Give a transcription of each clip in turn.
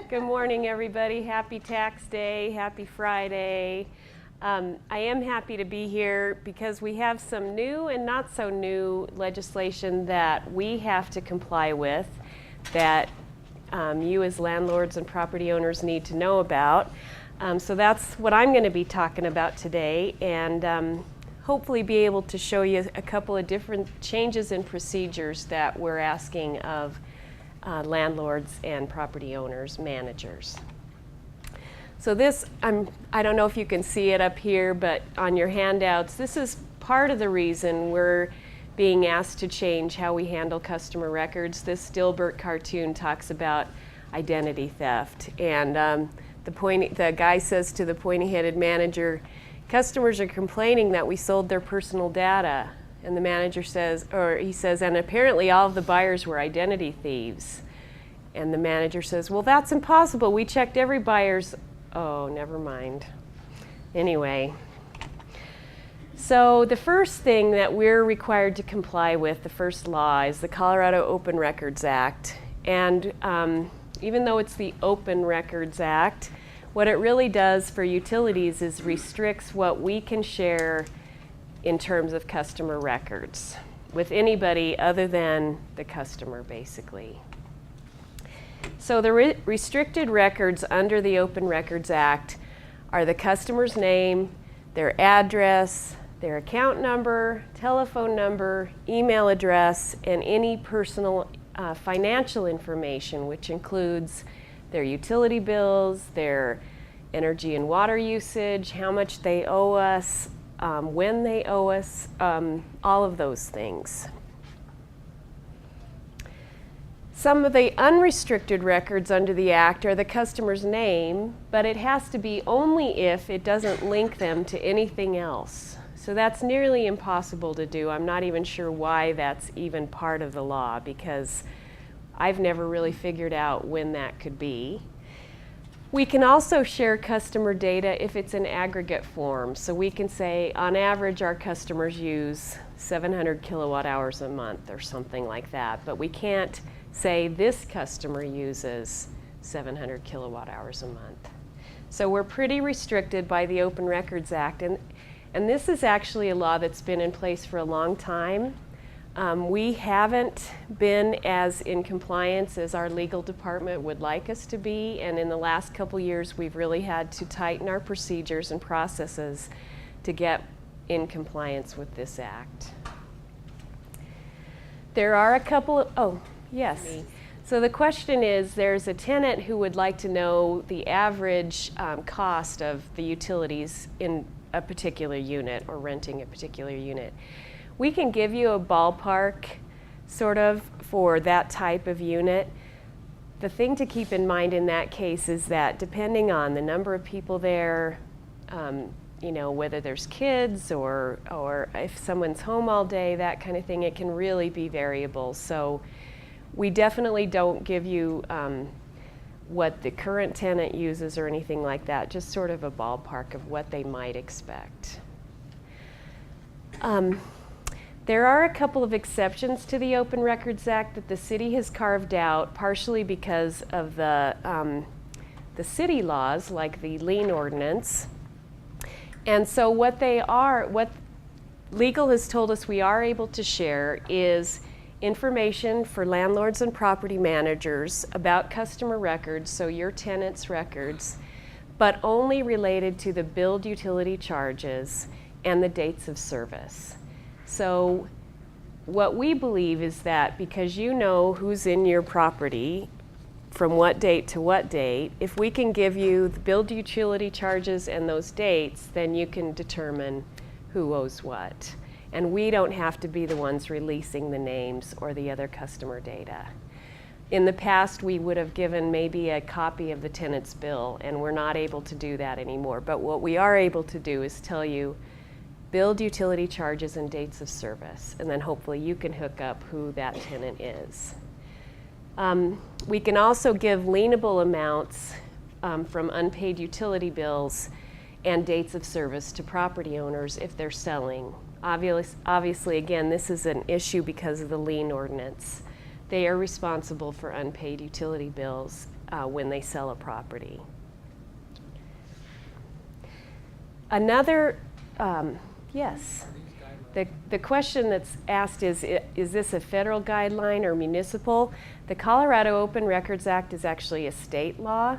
Good morning, everybody. Happy tax day. Happy Friday. I am happy to be here because we have some new and not so new legislation that we have to comply with that you as landlords and property owners need to know about. So that's what I'm going to be talking about today, and hopefully be able to show you a couple of different changes in procedures that we're asking of landlords and property owners, managers. So this, I don't know if you can see it up here, but on your handouts, this is part of the reason we're being asked to change how we handle customer records. This Dilbert cartoon talks about identity theft, and the guy says to the pointy-headed manager, "Customers are complaining that we sold their personal data." And the manager says, and apparently all of the buyers were identity thieves. And the manager says, "Well, that's impossible. We checked every buyer's," oh, never mind. Anyway, so the first thing that we're required to comply with, the first law, is the Colorado Open Records Act. And even though it's the Open Records Act, what it really does for utilities is restricts what we can share in terms of customer records with anybody other than the customer, basically. So the restricted records under the Open Records Act are the customer's name, their address, their account number, telephone number, email address, and any personal financial information, which includes their utility bills, their energy and water usage, how much they owe us, when they owe us, all of those things. Some of the unrestricted records under the Act are the customer's name, but it has to be only if it doesn't link them to anything else. So that's nearly impossible to do. I'm not even sure why that's even part of the law, because I've never really figured out when that could be. We can also share customer data if it's in aggregate form. So we can say, on average, our customers use 700 kilowatt hours a month or something like that. But we can't say this customer uses 700 kilowatt hours a month. So we're pretty restricted by the Open Records Act. And this is actually a law that's been in place for a long time. We haven't been as in compliance as our legal department would like us to be, and in the last couple years we've really had to tighten our procedures and processes to get in compliance with this act. There are a couple of, yes. So the question is, there's a tenant who would like to know the average cost of the utilities in a particular unit or renting a particular unit. We can give you a ballpark, sort of, for that type of unit. The thing to keep in mind in that case is that depending on the number of people there, whether there's kids or if someone's home all day, that kind of thing, it can really be variable. So we definitely don't give you what the current tenant uses or anything like that, just sort of a ballpark of what they might expect. There are a couple of exceptions to the Open Records Act that the city has carved out, partially because of the city laws, like the lien ordinance. And so what legal has told us we are able to share is information for landlords and property managers about customer records, so your tenants' records, but only related to the billed utility charges and the dates of service. So what we believe is that because you know who's in your property from what date to what date, if we can give you the billed utility charges and those dates, then you can determine who owes what. And we don't have to be the ones releasing the names or the other customer data. In the past, we would have given maybe a copy of the tenant's bill, and we're not able to do that anymore. But what we are able to do is tell you billed utility charges and dates of service, and then hopefully you can hook up who that tenant is. We can also give lienable amounts from unpaid utility bills and dates of service to property owners if they're selling. Obviously, again, this is an issue because of the lien ordinance. They are responsible for unpaid utility bills when they sell a property. Another, yes. The question that's asked is this a federal guideline or municipal? The Colorado Open Records Act is actually a state law.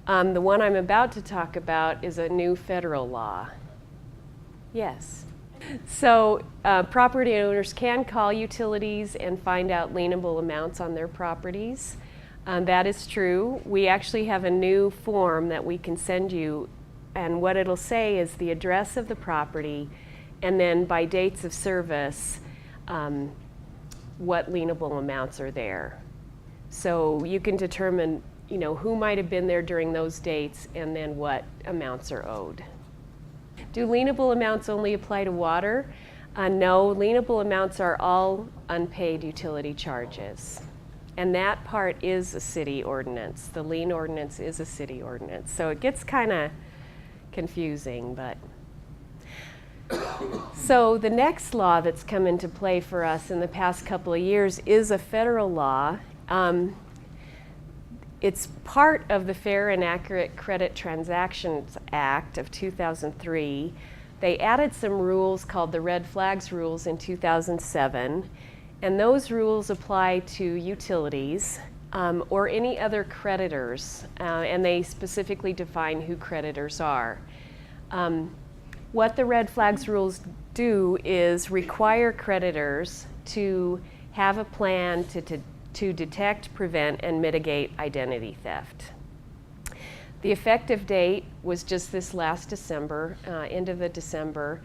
The one I'm about to talk about is a new federal law. Yes. So property owners can call utilities and find out lienable amounts on their properties. That is true. We actually have a new form that we can send you, and what it'll say is the address of the property, and then by dates of service, what lienable amounts are there. So you can determine, who might have been there during those dates and then what amounts are owed. Do lienable amounts only apply to water? No, lienable amounts are all unpaid utility charges. And that part is a city ordinance. The lien ordinance is a city ordinance. So it gets kind of confusing, but. So the next law that's come into play for us in the past couple of years is a federal law. It's part of the Fair and Accurate Credit Transactions Act of 2003. They added some rules called the Red Flags Rules in 2007, and those rules apply to utilities or any other creditors, and they specifically define who creditors are. What the Red Flags rules do is require creditors to have a plan to detect, prevent, and mitigate identity theft. The effective date was just this last December, end of December,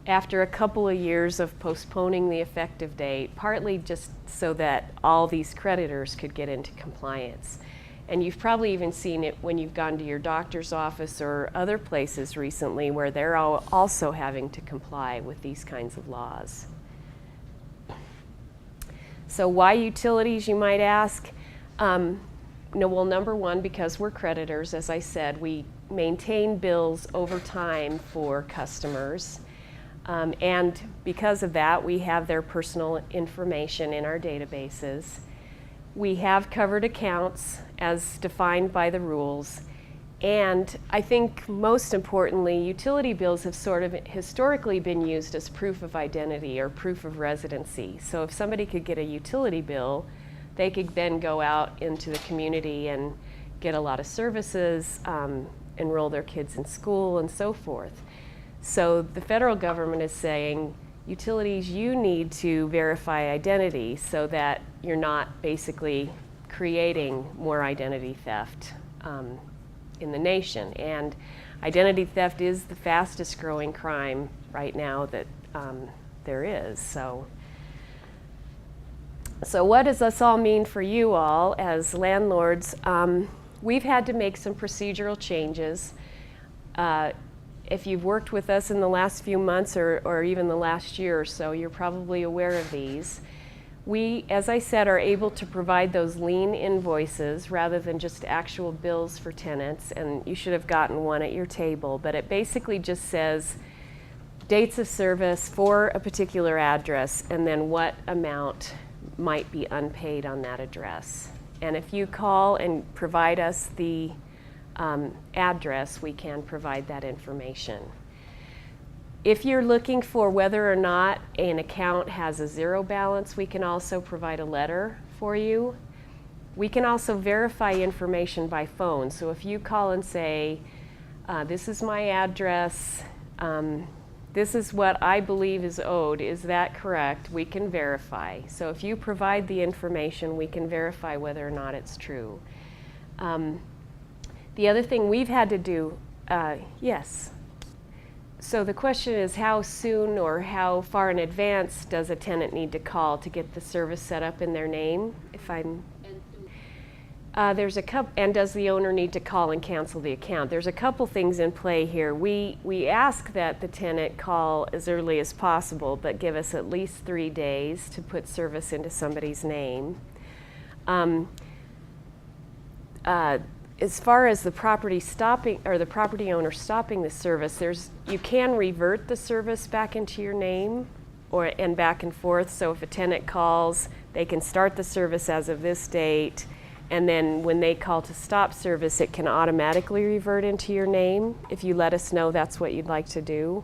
after a couple of years of postponing the effective date, partly just so that all these creditors could get into compliance. And you've probably even seen it when you've gone to your doctor's office or other places recently where they're also having to comply with these kinds of laws. So why utilities, you might ask? Well, number one, because we're creditors. As I said, we maintain bills over time for customers. And because of that, we have their personal information in our databases. We have covered accounts as defined by the rules. And I think most importantly, utility bills have sort of historically been used as proof of identity or proof of residency. So if somebody could get a utility bill, they could then go out into the community and get a lot of services, enroll their kids in school and so forth. So the federal government is saying, utilities, you need to verify identity so that you're not basically creating more identity theft in the nation. And identity theft is the fastest growing crime right now that there is. So what does this all mean for you all as landlords? We've had to make some procedural changes. If you've worked with us in the last few months or even the last year or so, you're probably aware of these. We, as I said, are able to provide those lien invoices rather than just actual bills for tenants, and you should have gotten one at your table, but it basically just says dates of service for a particular address and then what amount might be unpaid on that address. And if you call and provide us the address, we can provide that information. If you're looking for whether or not an account has a zero balance, we can also provide a letter for you. We can also verify information by phone. So if you call and say, this is my address, this is what I believe is owed, is that correct? We can verify. So if you provide the information, we can verify whether or not it's true. The other thing we've had to do, yes. So the question is, how soon or how far in advance does a tenant need to call to get the service set up in their name? There's a couple, and does the owner need to call and cancel the account? There's a couple things in play here. We ask that the tenant call as early as possible, but give us at least 3 days to put service into somebody's name. As far as the property stopping or the property owner stopping the service, you can revert the service back into your name and back and forth. So if a tenant calls, they can start the service as of this date, And then when they call to stop service, it can automatically revert into your name if you let us know that's what you'd like to do.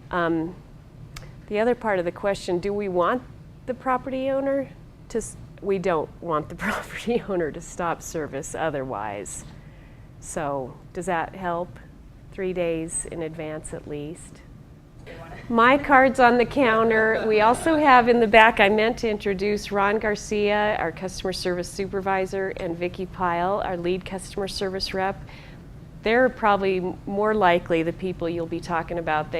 The other part of the question, do we want the property owner to, we don't want the property owner to stop service otherwise. So does that help? 3 days in advance at least. My card's on the counter. We also have in the back, I meant to introduce Ron Garcia, our customer service supervisor, and Vicki Pyle, our lead customer service rep. They're probably more likely the people you'll be talking about,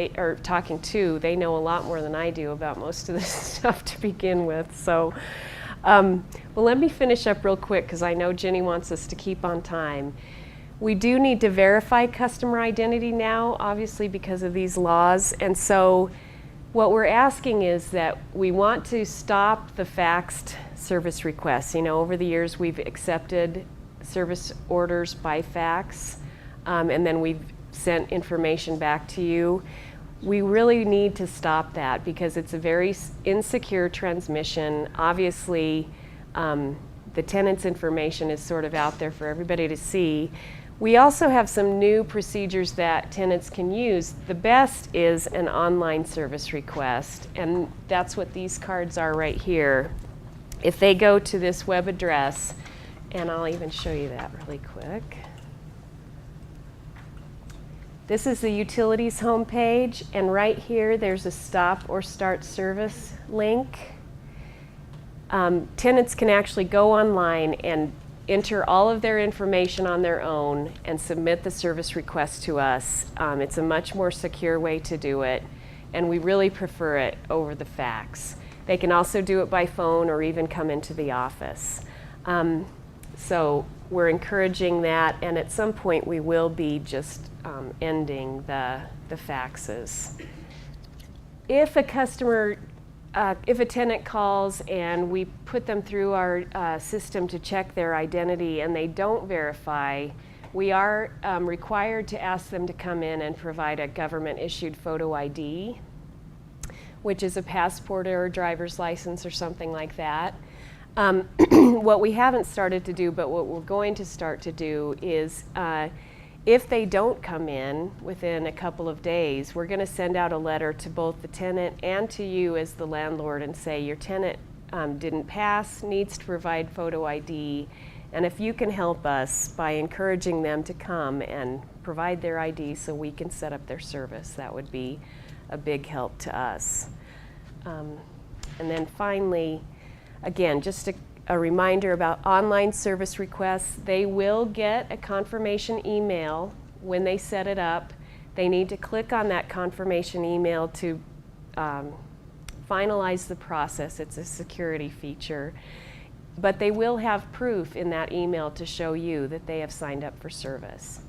talking to. They know a lot more than I do about most of this stuff to begin with. So, well, let me finish up real quick because I know Jenny wants us to keep on time. We do need to verify customer identity now, obviously because of these laws. And so what we're asking is that we want to stop the faxed service requests. You know, over the years we've accepted service orders by fax. And then we've sent information back to you. We really need to stop that because it's a very insecure transmission. Obviously, the tenant's information is sort of out there for everybody to see. We also have some new procedures that tenants can use. The best is an online service request, and that's what these cards are right here. If they go to this web address, and I'll even show you that really quick. This is the utilities homepage, and right here there's a stop or start service link. Tenants can actually go online and enter all of their information on their own and submit the service request to us. It's a much more secure way to do it, and we really prefer it over the fax. They can also do it by phone or even come into the office. So we're encouraging that, and at some point we will be just ending the faxes. If a customer, if a tenant calls and we put them through our system to check their identity and they don't verify, we are required to ask them to come in and provide a government-issued photo ID, which is a passport or a driver's license or something like that. What we haven't started to do, but what we're going to start to do is if they don't come in within a couple of days, we're going to send out a letter to both the tenant and to you as the landlord and say your tenant didn't pass, needs to provide photo ID, and if you can help us by encouraging them to come and provide their ID so we can set up their service, that would be a big help to us. And then finally, again, just a reminder about online service requests. They will get a confirmation email when they set it up. They need to click on that confirmation email to finalize the process. It's a security feature. But they will have proof in that email to show you that they have signed up for service.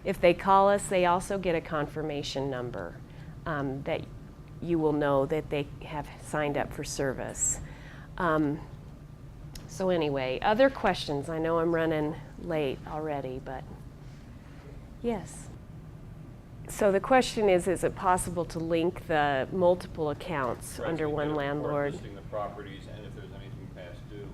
If they call us, they also get a confirmation number that you will know that they have signed up for service. So anyway, other questions? I know I'm running late already, but yes. So the question is it possible to link the multiple accounts under one landlord? Listing the properties and if there's anything past due.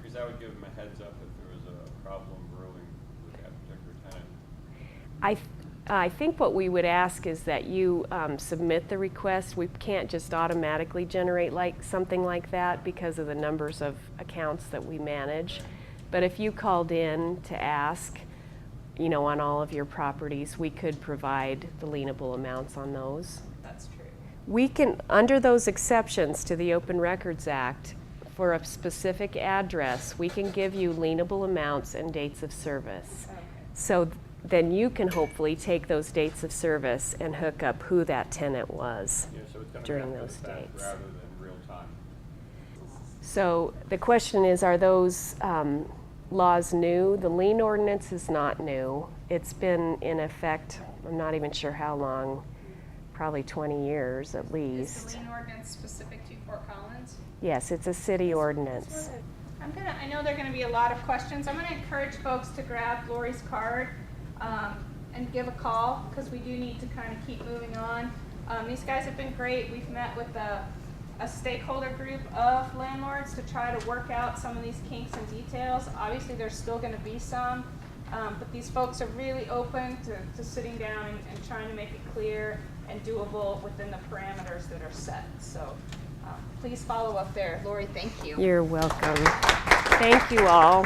Because that would give them a heads up if there was a problem brewing with that particular tenant. I think what we would ask is that you submit the request. We can't just automatically generate something like that because of the numbers of accounts that we manage. But if you called in to ask, you know, on all of your properties, we could provide the lienable amounts on those. That's true. We can, under those exceptions to the Open Records Act, for a specific address, we can give you lienable amounts and dates of service. Okay. So then you can hopefully take those dates of service and hook up who that tenant was So it's during those dates. rather than real time. So the question is, are those laws new? The lien ordinance is not new. It's been in effect, I'm not even sure how long, probably 20 years at least. Is the lien ordinance specific to Fort Collins? Yes, it's a city ordinance. I know there are gonna be a lot of questions. I'm gonna encourage folks to grab Lori's card and give a call, because we do need to kind of keep moving on. These guys have been great. We've met with a a stakeholder group of landlords to try to work out some of these kinks and details. Obviously, there's still going to be some, but these folks are really open to sitting down and trying to make it clear and doable within the parameters that are set. So please follow up there. Lori, thank you. You're welcome. Thank you all.